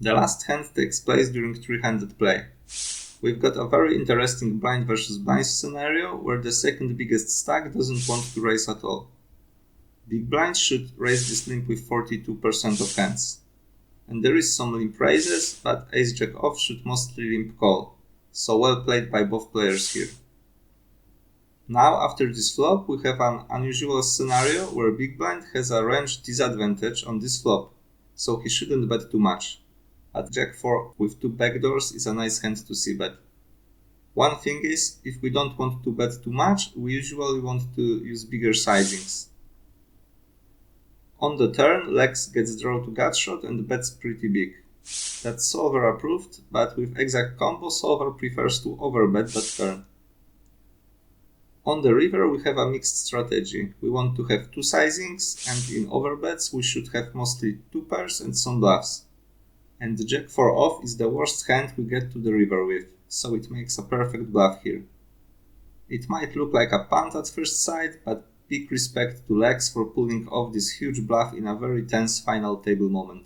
The last hand takes place during three-handed play. We've got a very interesting blind versus blind scenario where the second biggest stack doesn't want to raise at all. Big blinds should raise this limp with 42% of hands. And there is some limp raises, but ace-jack off should mostly limp call, so well played by both players here. Now after this flop we have an unusual scenario where big blind has a range disadvantage on this flop, so he shouldn't bet too much. At jack 4 with two backdoors is a nice hand to see bet. One thing is, if we don't want to bet too much, we usually want to use bigger sizings. On the turn, Lex gets draw to gutshot and bets pretty big. That's solver approved, but with exact combo, solver prefers to overbet that turn. On the river we have a mixed strategy. We want to have two sizings, and in overbets we should have mostly two pairs and some bluffs. And jack 4 off is the worst hand we get to the river with, so it makes a perfect bluff here. It might look like a punt at first sight, but big respect to Lex for pulling off this huge bluff in a very tense final table moment.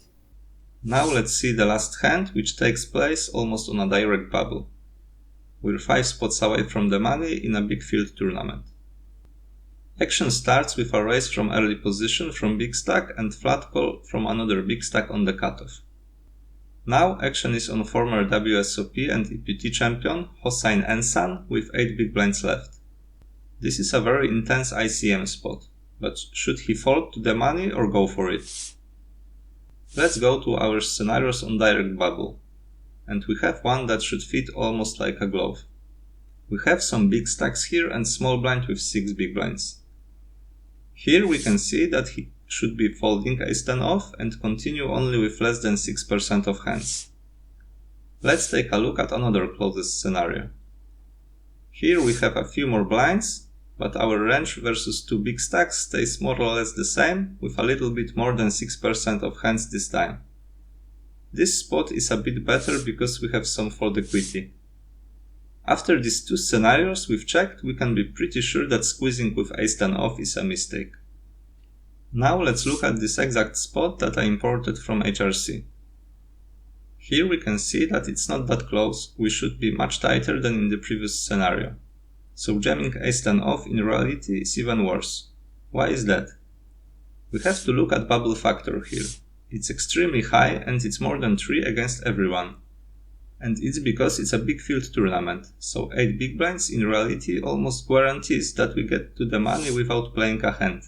Now let's see the last hand, which takes place almost on a direct bubble. We're 5 spots away from the money in a big field tournament. Action starts with a raise from early position from big stack and flat call from another big stack on the cutoff. Now action is on former WSOP and EPT champion Hossein Ensan with 8 big blinds left. This is a very intense ICM spot, but should he fold to the money or go for it? Let's go to our scenarios on direct bubble. And we have one that should fit almost like a glove. We have some big stacks here and small blind with 6 big blinds. Here we can see that he should be folding ace-10 off and continue only with less than 6% of hands. Let's take a look at another closest scenario. Here we have a few more blinds, but our range versus two big stacks stays more or less the same, with a little bit more than 6% of hands this time. This spot is a bit better because we have some fold equity. After these two scenarios we've checked, we can be pretty sure that squeezing with ace-10 off is a mistake. Now let's look at this exact spot that I imported from HRC. Here we can see that it's not that close, we should be much tighter than in the previous scenario. So jamming ace-10 off in reality is even worse. Why is that? We have to look at bubble factor here. It's extremely high and it's more than 3 against everyone. And it's because it's a big field tournament, so 8 big blinds in reality almost guarantees that we get to the money without playing a hand.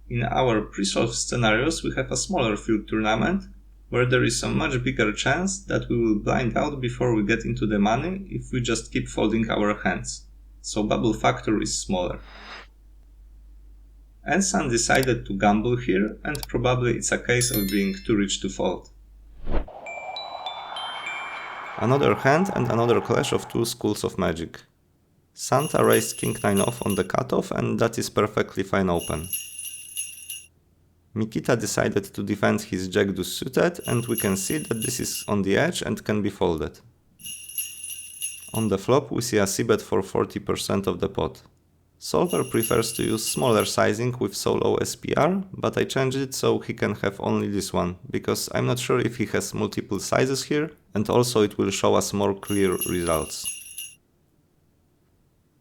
In our pre-solved scenarios we have a smaller field tournament, where there is a much bigger chance that we will blind out before we get into the money if we just keep folding our hands, so bubble factor is smaller. Ensan decided to gamble here, and probably it's a case of being too rich to fold. Another hand and another clash of two schools of magic. Santa raised king-9 off on the cutoff, and that is perfectly fine open. Mikita decided to defend his jack-deuce suited, and we can see that this is on the edge and can be folded. On the flop we see a c-bet for 40% of the pot. Solver prefers to use smaller sizing with so low SPR, but I changed it so he can have only this one, because I'm not sure if he has multiple sizes here, and also it will show us more clear results.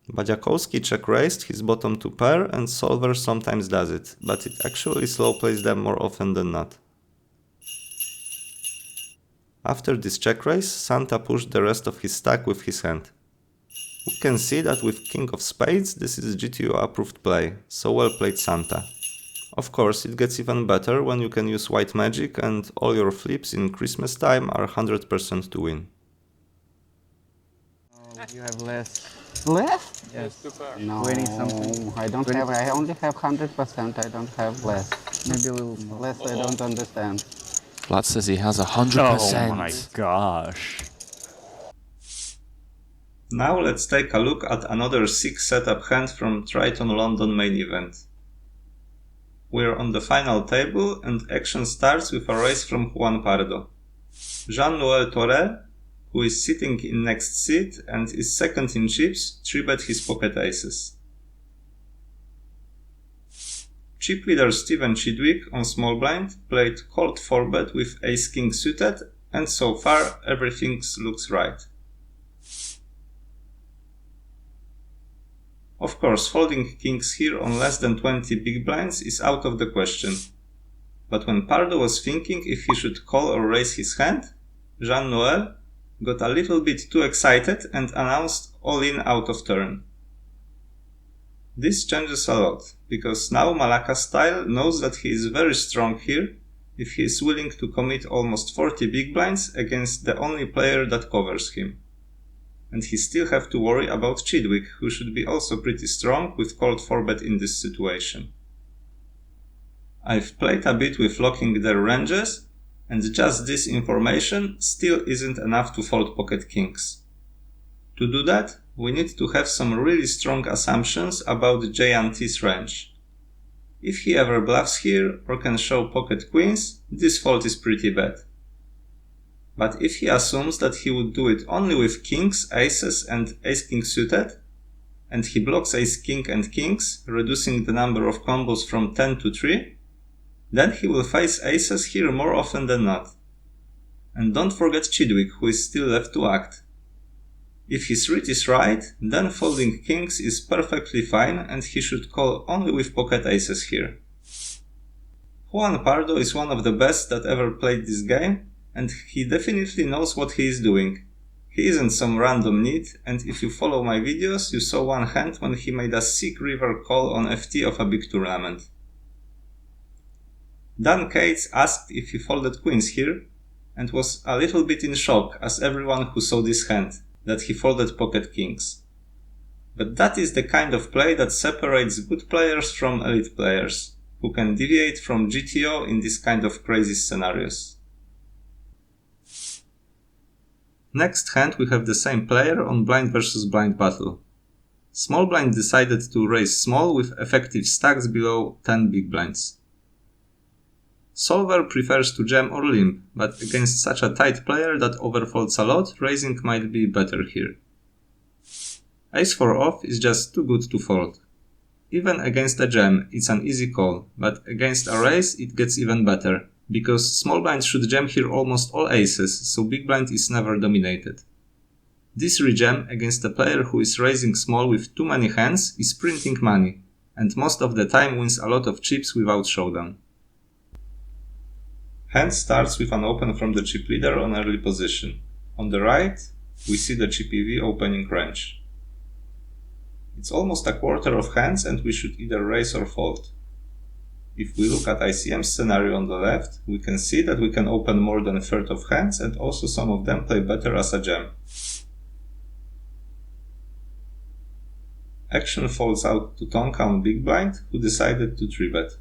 Badziakowski check-raised his bottom two pair, and solver sometimes does it, but it actually slow plays them more often than not. After this check-raise, Santa pushed the rest of his stack with his hand. We can see that with king of spades this is GTO approved play, so well played Santa. Of course, it gets even better when you can use white magic and all your flips in Christmas time are 100% to win. Oh, you have less. Less? Yes. No, 20 something. I don't have, I only have 100%, I don't have less. Maybe a little more. Less I don't understand. Vlad says he has 100%. Oh my gosh. Now let's take a look at another 6 setup hand from Triton London main event. We're on the final table and action starts with a raise from Juan Pardo. Jean-Noël Torre, who is sitting in next seat and is second in chips, 3-bet his pocket aces. Chip leader Steven Chidwick on small blind played cold 4-bet with ace-king suited and so far everything looks right. Of course, folding kings here on less than 20 big blinds is out of the question. But when Pardo was thinking if he should call or raise his hand, Jean-Noël got a little bit too excited and announced all-in out of turn. This changes a lot, because now Malacca style knows that he is very strong here if he is willing to commit almost 40 big blinds against the only player that covers him. And he still have to worry about Chidwick, who should be also pretty strong with cold 4-bet in this situation. I've played a bit with locking their ranges, and just this information still isn't enough to fold pocket kings. To do that, we need to have some really strong assumptions about J&T's range. If he ever bluffs here or can show pocket queens, this fold is pretty bad. But if he assumes that he would do it only with kings, aces and ace-king suited, and he blocks ace-king and kings, reducing the number of combos from 10 to 3, then he will face aces here more often than not. And don't forget Chidwick, who is still left to act. If his read is right, then folding kings is perfectly fine and he should call only with pocket aces here. Juan Pardo is one of the best that ever played this game, and he definitely knows what he is doing. He isn't some random nit, and if you follow my videos, you saw one hand when he made a sick river call on FT of a big tournament. Dan Cates asked if he folded queens here, and was a little bit in shock, as everyone who saw this hand, that he folded pocket kings. But that is the kind of play that separates good players from elite players, who can deviate from GTO in this kind of crazy scenarios. Next hand we have the same player on blind versus blind battle. Small blind decided to raise small with effective stacks below 10 big blinds. Solver prefers to jam or limp, but against such a tight player that overfolds a lot, raising might be better here. Ace-4 off is just too good to fold. Even against a jam, it's an easy call, but against a raise it gets even better, because small blind should jam here almost all aces, so big blind is never dominated. This rejam against a player who is raising small with too many hands is printing money, and most of the time wins a lot of chips without showdown. Hand starts with an open from the chip leader on early position. On the right, we see the chip EV opening range. It's almost a quarter of hands and we should either raise or fold. If we look at ICM scenario on the left, we can see that we can open more than a third of hands and also some of them play better as a jam. Action falls out to TonkaaaaP on big blind, who decided to 3-bet.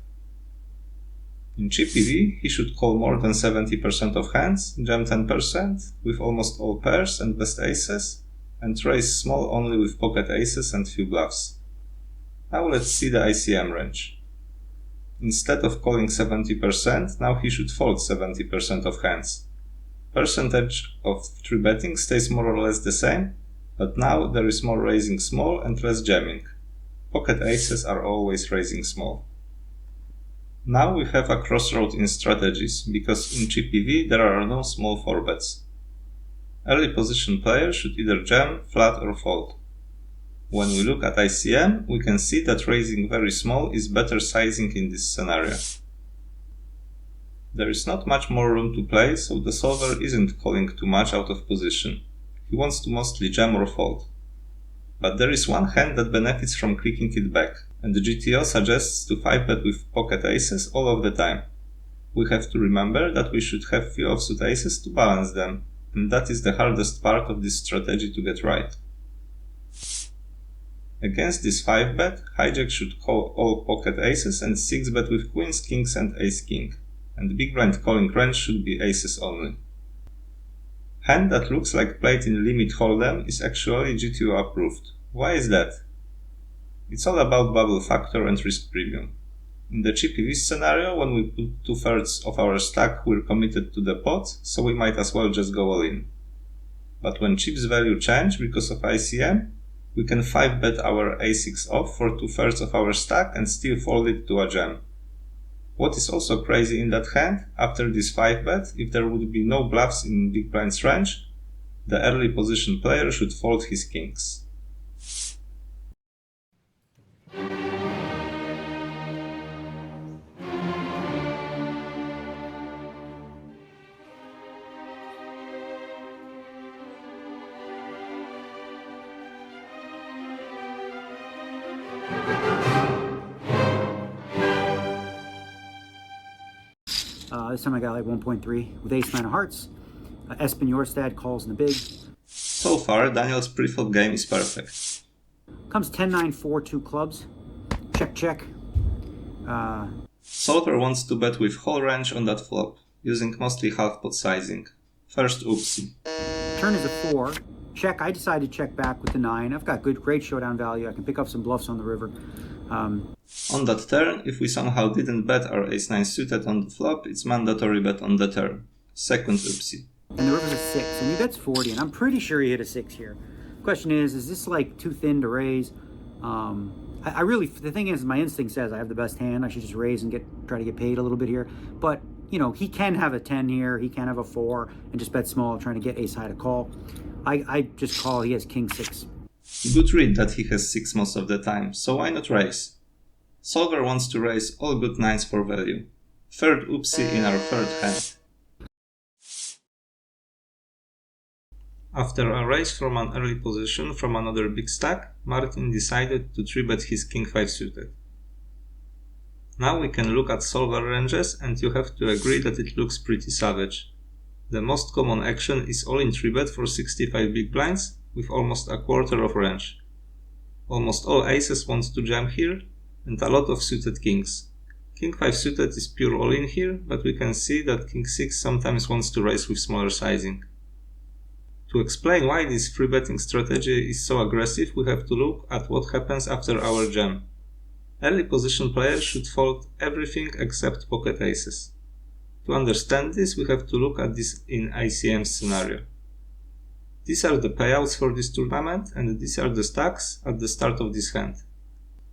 In chip EV, he should call more than 70% of hands, jam 10% with almost all pairs and best aces, and raise small only with pocket aces and few bluffs. Now let's see the ICM range. Instead of calling 70%, now he should fold 70% of hands. Percentage of 3-betting stays more or less the same, but now there is more raising small and less jamming. Pocket aces are always raising small. Now we have a crossroad in strategies, because in chip EV there are no small 4-bets. Early position players should either jam, flat or fold. When we look at ICM, we can see that raising very small is better sizing in this scenario. There is not much more room to play, so the solver isn't calling too much out of position. He wants to mostly jam or fold. But there is one hand that benefits from clicking it back, and the GTO suggests to 5-bet with pocket aces all of the time. We have to remember that we should have few offsuit aces to balance them, and that is the hardest part of this strategy to get right. Against this 5-bet, hijack should call all pocket aces and 6-bet with queens, kings and ace-king, and big blind calling range should be aces only. Hand that looks like played in limit hold'em is actually GTO approved. Why is that? It's all about bubble factor and risk premium. In the chip EV scenario, when we put 2/3 of our stack, we're committed to the pot, so we might as well just go all in. But when chips value change because of ICM, we can 5-bet our A6 off for 2/3 of our stack and still fold it to a jam. What is also crazy in that hand, after this 5-bet, if there would be no bluffs in big blind's range, the early position player should fold his kings. This time I got like 1.3 with ace 9 of hearts. Espen Jorstad calls in the big. So far, Daniel's preflop game is perfect. Comes 10-9, 4-2 clubs. Check, check. Solver wants to bet with whole range on that flop, using mostly half pot sizing. First OOPSie. Turn is a 4. Check. I decide to check back with the 9. I've got great showdown value. I can pick up some bluffs on the river. On that turn, if we somehow didn't bet our ace-9 suited on the flop, it's mandatory bet on the turn. Second OOPSie. And the river's a 6, and he bets 40, and I'm pretty sure he hit a 6 here. Question is this like too thin to raise? I really, the thing is, my instinct says I have the best hand. I should just raise and try to get paid a little bit here. But, you know, he can have a 10 here, he can have a 4, and just bet small, trying to get ace high to call. I just call, he has king 6. Good read that he has 6 most of the time, so why not raise? Solver wants to raise all good 9s for value. Third OOPSie in our third hand. After a raise from an early position from another big stack, Martin decided to 3-bet his king 5 suited. Now we can look at solver ranges, and you have to agree that it looks pretty savage. The most common action is all-in 3-bet for 65 big blinds, with almost a quarter of range. Almost all aces want to jam here, and a lot of suited kings. King 5 suited is pure all-in here, but we can see that king 6 sometimes wants to raise with smaller sizing. To explain why this 3-betting strategy is so aggressive, we have to look at what happens after our jam. Early position players should fold everything except pocket aces. To understand this, we have to look at this in ICM scenario. These are the payouts for this tournament, and these are the stacks at the start of this hand.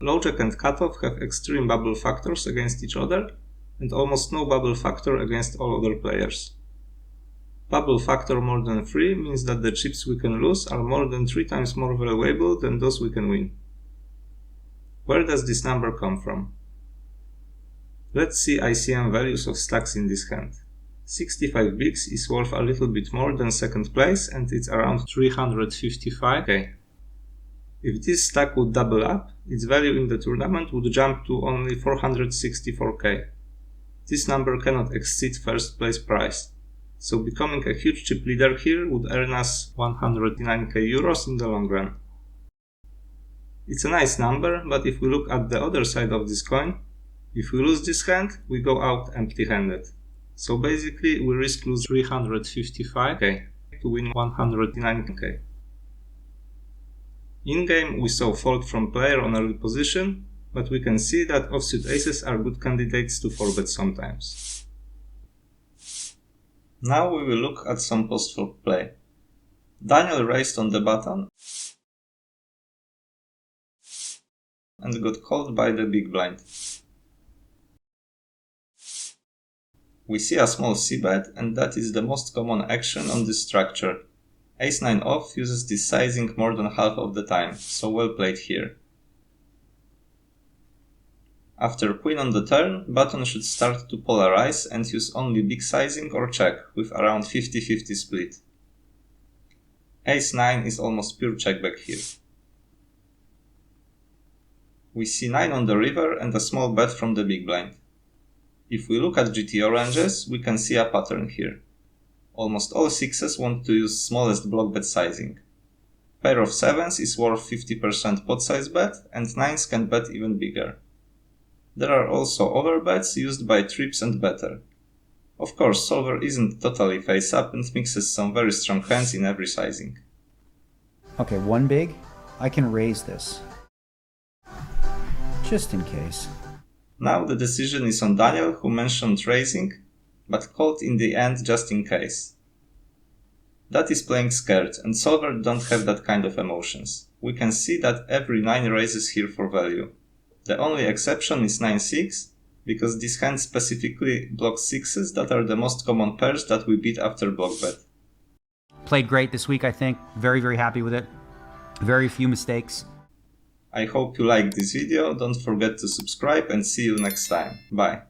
Low jack and cutoff have extreme bubble factors against each other, and almost no bubble factor against all other players. Bubble factor more than 3 means that the chips we can lose are more than 3 times more valuable than those we can win. Where does this number come from? Let's see ICM values of stacks in this hand. 65 bigs is worth a little bit more than second place, and it's around 355k. If this stack would double up, its value in the tournament would jump to only 464k. This number cannot exceed first place price, so becoming a huge chip leader here would earn us 109k euros in the long run. It's a nice number, but if we look at the other side of this coin, if we lose this hand, we go out empty-handed. So basically we risk lose 355k to win 109k. In-game we saw fold from player on early position, but we can see that offsuit aces are good candidates to 4-bet sometimes. Now we will look at some post-flop play. Daniel raised on the button and got called by the big blind. We see a small c-bet, and that is the most common action on this structure. Ace-9 off uses this sizing more than half of the time, so well played here. After queen on the turn, button should start to polarize and use only big sizing or check, with around 50-50 split. Ace-9 is almost pure checkback here. We see 9 on the river and a small bet from the big blind. If we look at GTO ranges, we can see a pattern here. Almost all 6s want to use smallest block bet sizing. Pair of 7s is worth 50% pot size bet, and 9s can bet even bigger. There are also overbets used by trips and better. Of course, solver isn't totally face up and mixes some very strong hands in every sizing. Okay, one big. I can raise this. Just in case. Now the decision is on Daniel, who mentioned raising, but called in the end just in case. That is playing scared, and solver don't have that kind of emotions. We can see that every 9 raises here for value. The only exception is 9-6, because this hand specifically blocks sixes that are the most common pairs that we beat after block bet. Played great this week, I think. Very, very happy with it. Very few mistakes. I hope you liked this video, don't forget to subscribe and see you next time. Bye.